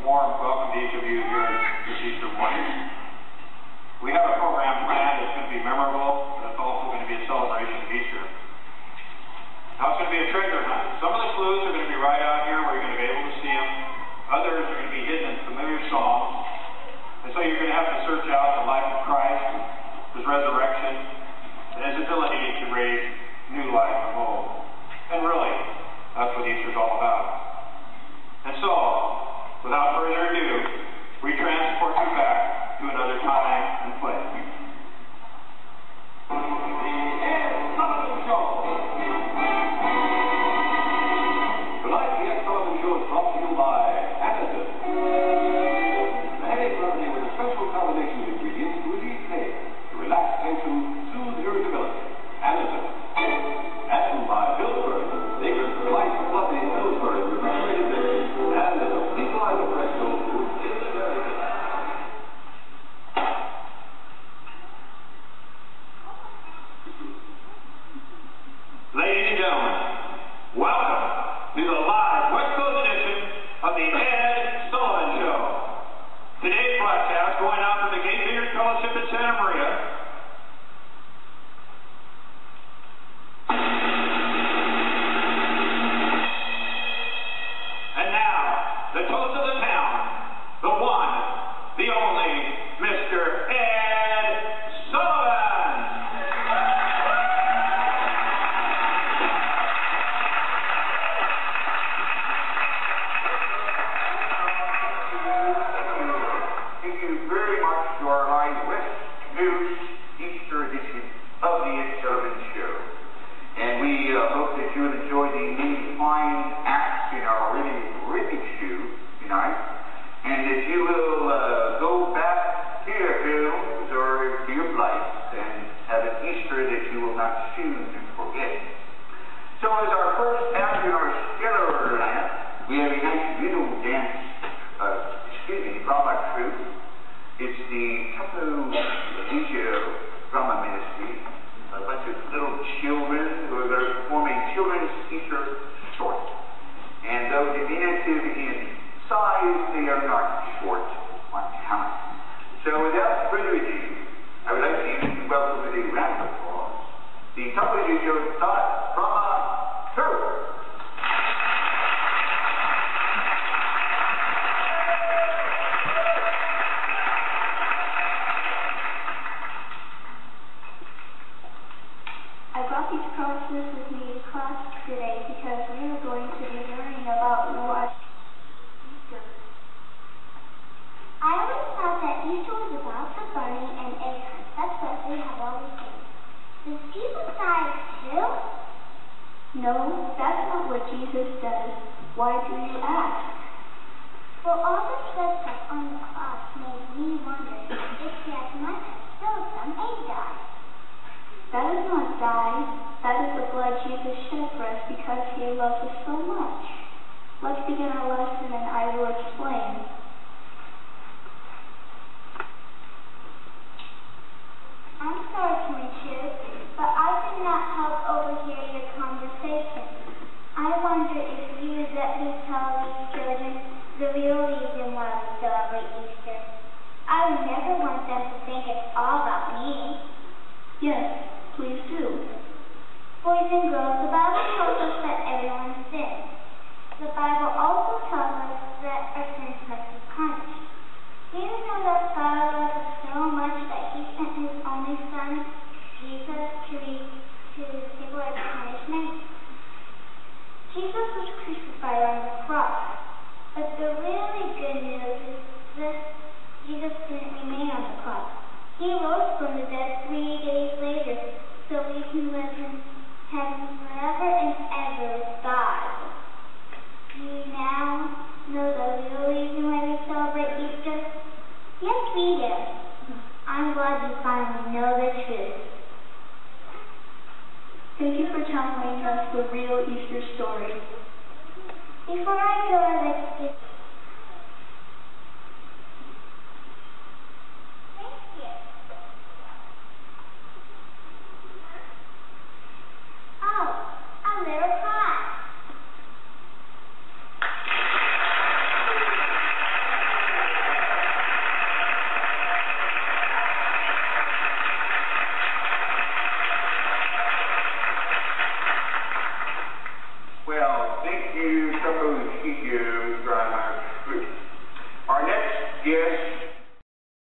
warm welcome to each of you here this Easter morning. We have a program planned that's going to be memorable, but it's also going to be a celebration of Easter. Now, it's going to be a treasure hunt. Some of the clues are going to be right out here where you're going to be able to see them. Others are going to be hidden in familiar songs. And so you're going to have to search out the life of Christ, his resurrection, and his ability to raise new life from old. And really, that's what Easter's all about. And so, without further ado, we transport you back to another time and place. The Ed Sullivan Show. Tonight, the Ed Sullivan Show is brought to you by Anderson. The headache remedy with a special combination of ingredients to relieve pain, to relax tension, soothe irritability. Anderson. And by Pillsbury, makers of light, fluffy Pillsbury refrigerated bits, and a complete line of Presto in the very Ladies and gentlemen, welcome to the live West Coast edition of the Ed Sullivan Show. Today's broadcast going out from the Gay Singers Fellowship in Santa Maria. And now, the toast of the town, the one, the only, Mr. Ed Sullivan. Thank you very much to our live West News Easter edition of the Ed Sullivan Show. And we hope that you will enjoy the many fine acts in our really show tonight. And that you will go back to your homes or to your lives and have an Easter that you will not soon forget. So as our first act in our stellar lineup, we have a nice little dance, from our troupe. It's the throuh drama ministry. A bunch of little children who are going to perform a children's Easter short. And though diminutive in size, they are not short on talent. So without further ado, I would like to welcome with a round of applause the television show drama throuh. I brought these crosses with me to class today because we are going to be learning about what Easter. I always thought that Easter was about the bunny and egg hunt. That's what we have always said. Does Jesus die too? No, that's not what Jesus does. Why do you ask? Well, all the red stuff on the cross made me wonder if he as much as killed some egg died. That is not die. That is the blood Jesus shed for us because he loves us so much. Let's begin our lesson and I will explain. I'm sorry to intrude, but I could not help overhear your conversation. I wonder if you would let me tell these children the real reason why we celebrate Easter. I would never want them to think it's all about me. Yes. Please do. Boys and girls, the Bible tells us that everyone sins. The Bible also tells us that our sins must be punished. Do you know that God loves us so much that he sent his only son, Jesus, to take away the punishment? Jesus was crucified on the cross. But the really good news is that Jesus didn't remain on the cross. He rose from the dead 3 days later, so we can live in heaven forever and ever with God. Do you now know the real reason why we celebrate Easter? Yes, we do. I'm glad you finally know the truth. Thank you for telling us the real Easter story. Before I go to